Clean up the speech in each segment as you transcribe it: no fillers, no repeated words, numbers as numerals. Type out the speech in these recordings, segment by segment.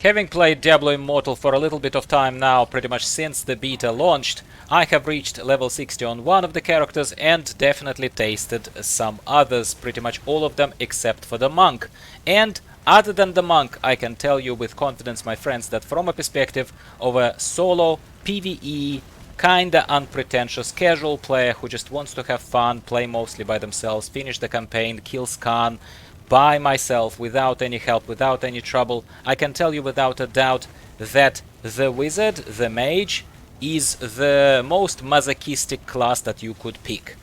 Having played Diablo Immortal for a little bit of time now, pretty much since the beta launched, I have reached level 60 on one of the characters and definitely tasted some others, pretty much all of them except for the monk. And other than the monk, I can tell you with confidence, my friends, that from a perspective of a solo PvE, kinda unpretentious casual player who just wants to have fun, play mostly by themselves, finish the campaign, kill Skarn by myself without any help, without any trouble, I can tell you without a doubt that the wizard, the mage, is the most masochistic class that you could pick.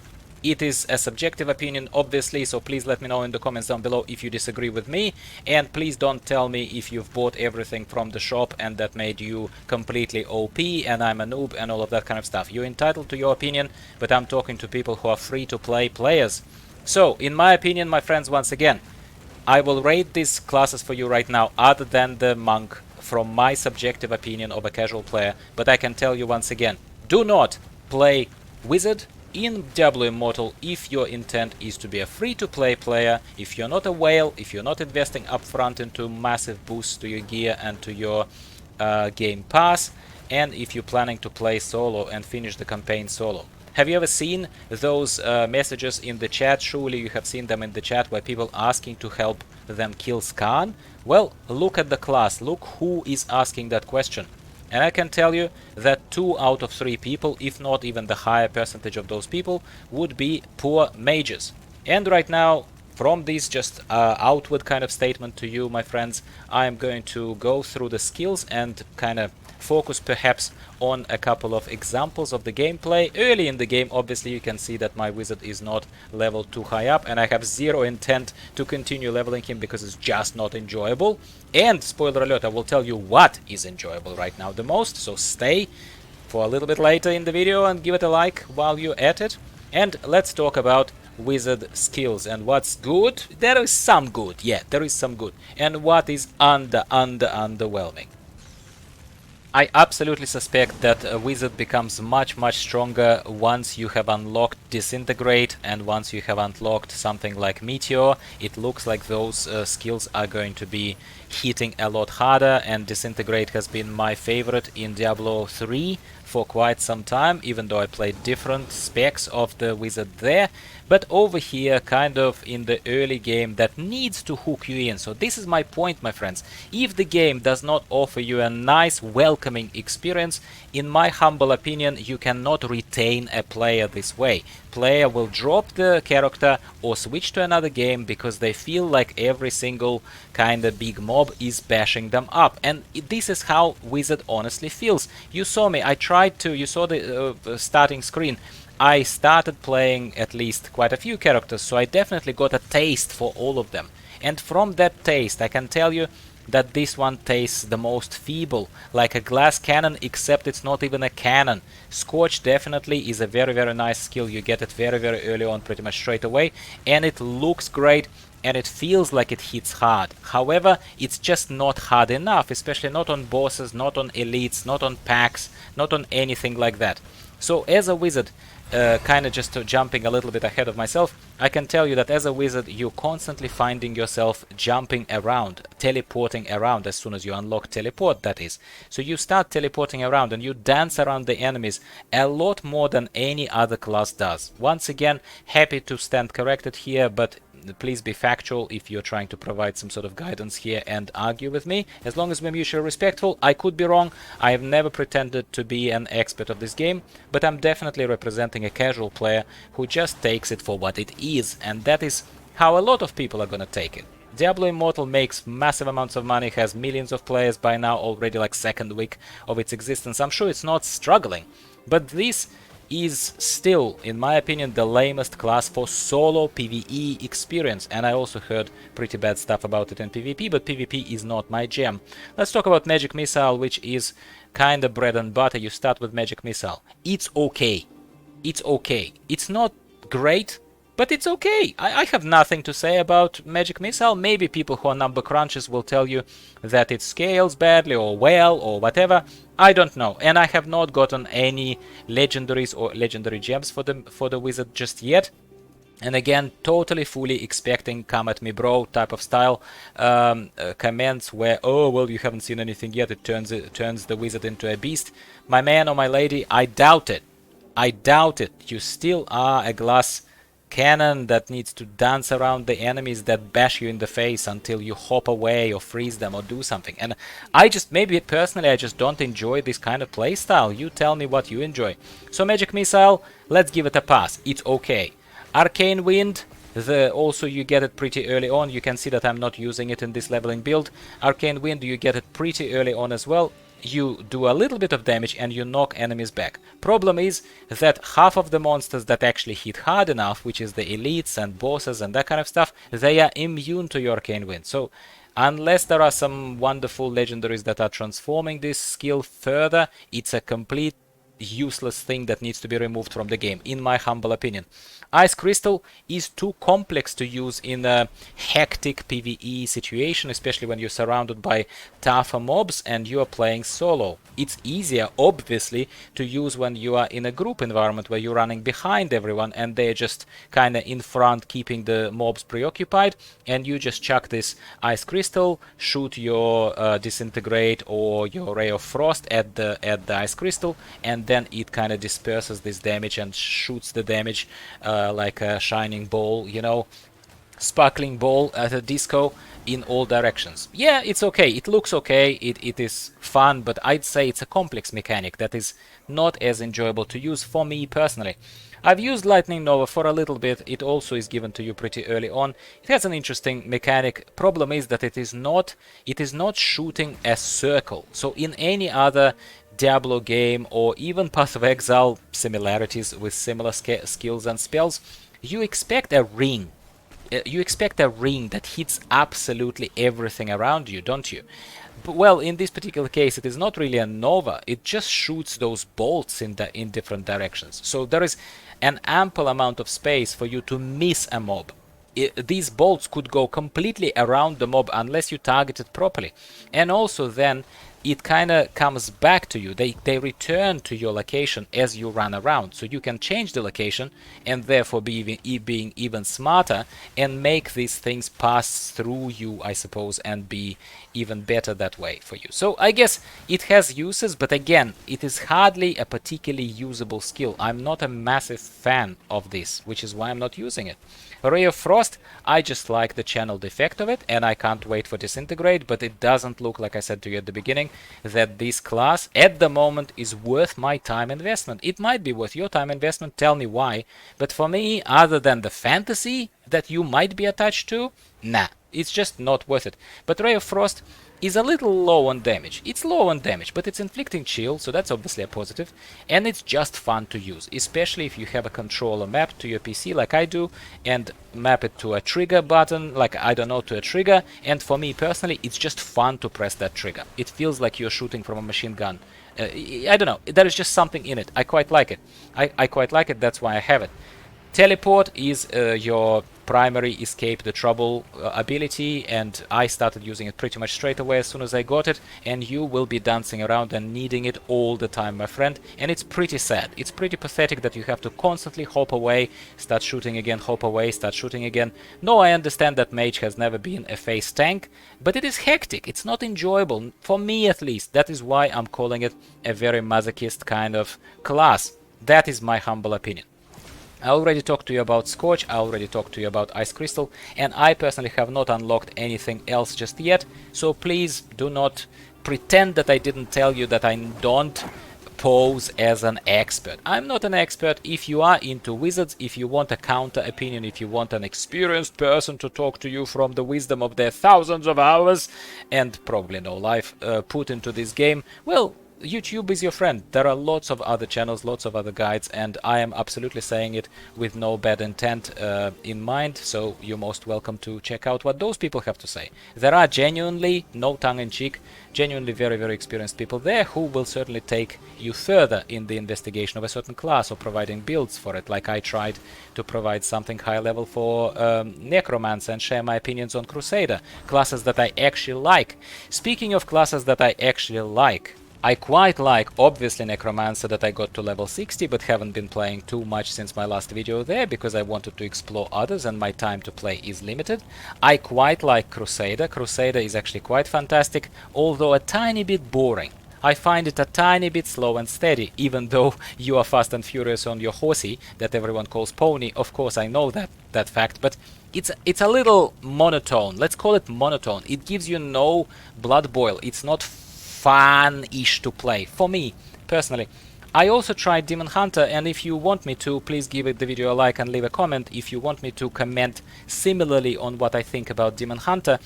It is a subjective opinion, obviously, so please let me know in the comments down below if you disagree with me, and please don't tell me if you've bought everything from the shop and that made you completely OP and I'm a noob and all of that kind of stuff. You're entitled to your opinion, but I'm talking to people who are free-to-play players. So, in my opinion, my friends, once again, I will rate these classes for you right now, other than the monk, from my subjective opinion of a casual player, but I can tell you once again, do not play wizard in Diablo Immortal if your intent is to be a free-to-play player, if you're not a whale, if you're not investing upfront into massive boosts to your gear and to your game pass, and if you're planning to play solo and finish the campaign solo. Have you ever seen those messages in the chat? Surely you have seen them in the chat where people asking to help them kill Skarn? Well, look at the class, look who is asking that question. And I can tell you that 2 out of 3 people, if not even the higher percentage of those people, would be poor mages. And right now, from this just outward kind of statement to you, my friends, I am going to go through the skills and kind of focus perhaps on a couple of examples of the gameplay. Early in the game, obviously, you can see that my wizard is not leveled too high up, and I have zero intent to continue leveling him because it's just not enjoyable. And, spoiler alert, I will tell you what is enjoyable right now the most, so stay for a little bit later in the video and give it a like while you're at it. And let's talk about wizard skills and what's good. There is some good, yeah, there is some good. And what is underwhelming. I absolutely suspect that a wizard becomes much stronger once you have unlocked Disintegrate and once you have unlocked something like Meteor. It looks like those skills are going to be hitting a lot harder, and Disintegrate has been my favorite in Diablo 3 for quite some time, even though I played different specs of the wizard there. But over here, kind of in the early game, that needs to hook you in. So this is my point, my friends. If the game does not offer you a nice, welcoming experience, in my humble opinion, you cannot retain a player this way. Player will drop the character or switch to another game because they feel like every single kind of big mob is bashing them up. And this is how wizard honestly feels. You saw me, I tried to, you saw the starting screen. I started playing at least quite a few characters, so I definitely got a taste for all of them. And from that taste, I can tell you that this one tastes the most feeble, like a glass cannon, except it's not even a cannon. Scorch definitely is a very nice skill. You get it very early on, pretty much straight away, and it looks great and it feels like it hits hard. However, it's just not hard enough, especially not on bosses, not on elites, not on packs, not on anything like that. So as a wizard, kind of just jumping a little bit ahead of myself, I can tell you that as a wizard you're constantly finding yourself jumping around, teleporting around as soon as you unlock teleport, that is. So you start teleporting around and you dance around the enemies a lot more than any other class does. Once again, happy to stand corrected here, but please be factual if you're trying to provide some sort of guidance here and argue with me. As long as we're mutually respectful, I could be wrong. I have never pretended to be an expert of this game, but I'm definitely representing a casual player who just takes it for what it is, and that is how a lot of people are gonna take it. Diablo Immortal makes massive amounts of money, has millions of players by now, already like second week of its existence. I'm sure it's not struggling, but this is still, in my opinion, the lamest class for solo PvE experience, and I also heard pretty bad stuff about it in PvP, but PvP is not my jam. Let's talk about Magic Missile, which is kinda bread and butter. You start with Magic Missile. It's okay. It's okay. It's not great, but it's okay. I have nothing to say about Magic Missile. Maybe people who are number crunchers will tell you that it scales badly or well or whatever. I don't know, and I have not gotten any legendaries or legendary gems for the wizard just yet. And again, totally fully expecting "come at me bro" type of style comments where, oh well, you haven't seen anything yet, it turns the wizard into a beast. My man or my lady, I doubt it. I doubt it. You still are a glass cannon that needs to dance around the enemies that bash you in the face until you hop away or freeze them or do something. And maybe personally, I just don't enjoy this kind of playstyle. You tell me what you enjoy. So Magic Missile, let's give it a pass. It's okay. Arcane Wind, also you get it pretty early on. You can see that I'm not using it in this leveling build. Arcane Wind, you get it pretty early on as well. You do a little bit of damage and you knock enemies back. Problem is that half of the monsters that actually hit hard enough, which is the elites and bosses and that kind of stuff, they are immune to your Arcane Wind. So unless there are some wonderful legendaries that are transforming this skill further, it's a complete useless thing that needs to be removed from the game, in my humble opinion. Ice Crystal is too complex to use in a hectic PvE situation, especially when you're surrounded by tougher mobs and you are playing solo. It's easier, obviously, to use when you are in a group environment where you're running behind everyone and they're just kind of in front keeping the mobs preoccupied, and you just chuck this Ice Crystal, shoot your Disintegrate or your Ray of Frost at the Ice Crystal, and then it kind of disperses this damage and shoots the damage like a shining ball, you know, sparkling ball at a disco in all directions. Yeah, it's okay. It looks okay. It is fun, but I'd say it's a complex mechanic that is not as enjoyable to use for me personally. I've used Lightning Nova for a little bit. It also is given to you pretty early on. It has an interesting mechanic. Problem is that it is not shooting a circle. So in any other Diablo game or even Path of Exile similarities with similar skills and spells, you expect a ring. You expect a ring that hits absolutely everything around you, don't you? But, well, in this particular case, it is not really a Nova. It just shoots those bolts in different directions. So there is an ample amount of space for you to miss a mob. These bolts could go completely around the mob unless you target it properly. And also then it kind of comes back to you. They return to your location as you run around. So you can change the location and therefore being even smarter and make these things pass through you, I suppose, and be even better that way for you. So I guess it has uses, but again, it is hardly a particularly usable skill. I'm not a massive fan of this, which is why I'm not using it. Ray of Frost, I just like the channeled effect of it, and I can't wait for Disintegrate, but it doesn't look, like I said to you at the beginning, that this class at the moment is worth my time investment. It might be worth your time investment, tell me why, but for me, other than the fantasy that you might be attached to, nah, it's just not worth it. But Ray of Frost is a little low on damage. It's low on damage, but it's inflicting chill, so that's obviously a positive, and it's just fun to use, especially if you have a controller map to your PC like I do, and map it to a trigger button, like, I don't know, to a trigger, and for me personally, it's just fun to press that trigger. It feels like you're shooting from a machine gun. I don't know, there is just something in it. I quite like it. I quite like it, that's why I have it. Teleport is your primary escape the trouble ability, and I started using it pretty much straight away as soon as I got it, and you will be dancing around and needing it all the time, my friend, and it's pretty sad. It's pretty pathetic that you have to constantly hop away, start shooting again, hop away, start shooting again. No, I understand that Mage has never been a face tank, but it is hectic. It's not enjoyable, for me at least. That is why I'm calling it a very masochist kind of class. That is my humble opinion. I already talked to you about Scorch, I already talked to you about Ice Crystal, and I personally have not unlocked anything else just yet, so please do not pretend that I didn't tell you that I don't pose as an expert. I'm not an expert. If you are into wizards, if you want a counter opinion, if you want an experienced person to talk to you from the wisdom of their thousands of hours and probably no life put into this game, well, YouTube is your friend. There are lots of other channels, lots of other guides, and I am absolutely saying it with no bad intent in mind, so you're most welcome to check out what those people have to say. There are genuinely, no tongue-in-cheek, genuinely very, very experienced people there who will certainly take you further in the investigation of a certain class or providing builds for it, like I tried to provide something high level for Necromancer and share my opinions on Crusader, classes that I actually like. Speaking of classes that I actually like, I quite like, obviously, Necromancer that I got to level 60, but haven't been playing too much since my last video there, because I wanted to explore others and my time to play is limited. I quite like Crusader. Crusader is actually quite fantastic, although a tiny bit boring. I find it a tiny bit slow and steady, even though you are fast and furious on your horsey that everyone calls pony. Of course, I know that fact, but it's a little monotone. Let's call it monotone. It gives you no blood boil. It's not fun-ish to play, for me, personally. I also tried Demon Hunter, and if you want me to, please give the video a like and leave a comment if you want me to comment similarly on what I think about Demon Hunter.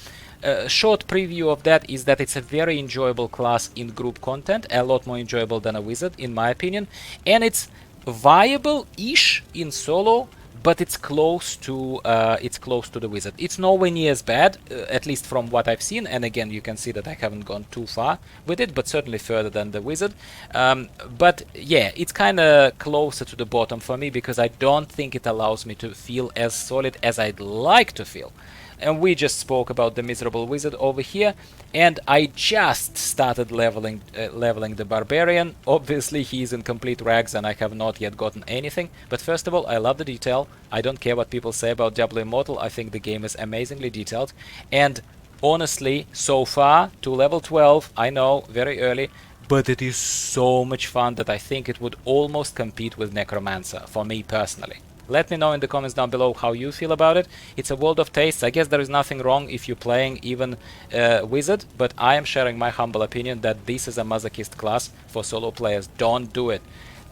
A short preview of that is that it's a very enjoyable class in group content, a lot more enjoyable than a wizard, in my opinion, and it's viable-ish in solo, but it's close to the wizard. It's nowhere near as bad, at least from what I've seen. And again, you can see that I haven't gone too far with it, but certainly further than the wizard. But yeah, it's kind of closer to the bottom for me because I don't think it allows me to feel as solid as I'd like to feel. And we just spoke about the miserable wizard over here, and I just started leveling the barbarian. Obviously he's in complete rags and I have not yet gotten anything, but first of all, I love the detail. I don't care what people say about Diablo Immortal. I think the game is amazingly detailed, and honestly, so far to level 12, I know, very early, but it is so much fun that I think it would almost compete with Necromancer for me personally. Let me know in the comments down below how you feel about it. It's a world of tastes. I guess there is nothing wrong if you're playing even wizard, but I am sharing my humble opinion that this is a masochist class for solo players. Don't do it.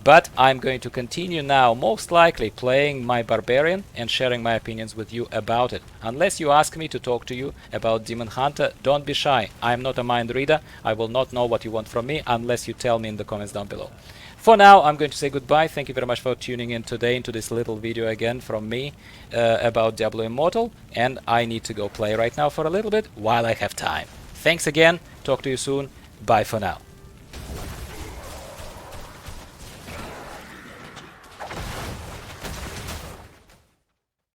But I'm going to continue now, most likely playing my barbarian and sharing my opinions with you about it. Unless you ask me to talk to you about Demon Hunter, don't be shy. I'm not a mind reader. I will not know what you want from me unless you tell me in the comments down below. For now, I'm going to say goodbye. Thank you very much for tuning in today into this little video again from me about Diablo Immortal. And I need to go play right now for a little bit while I have time. Thanks again. Talk to you soon. Bye for now.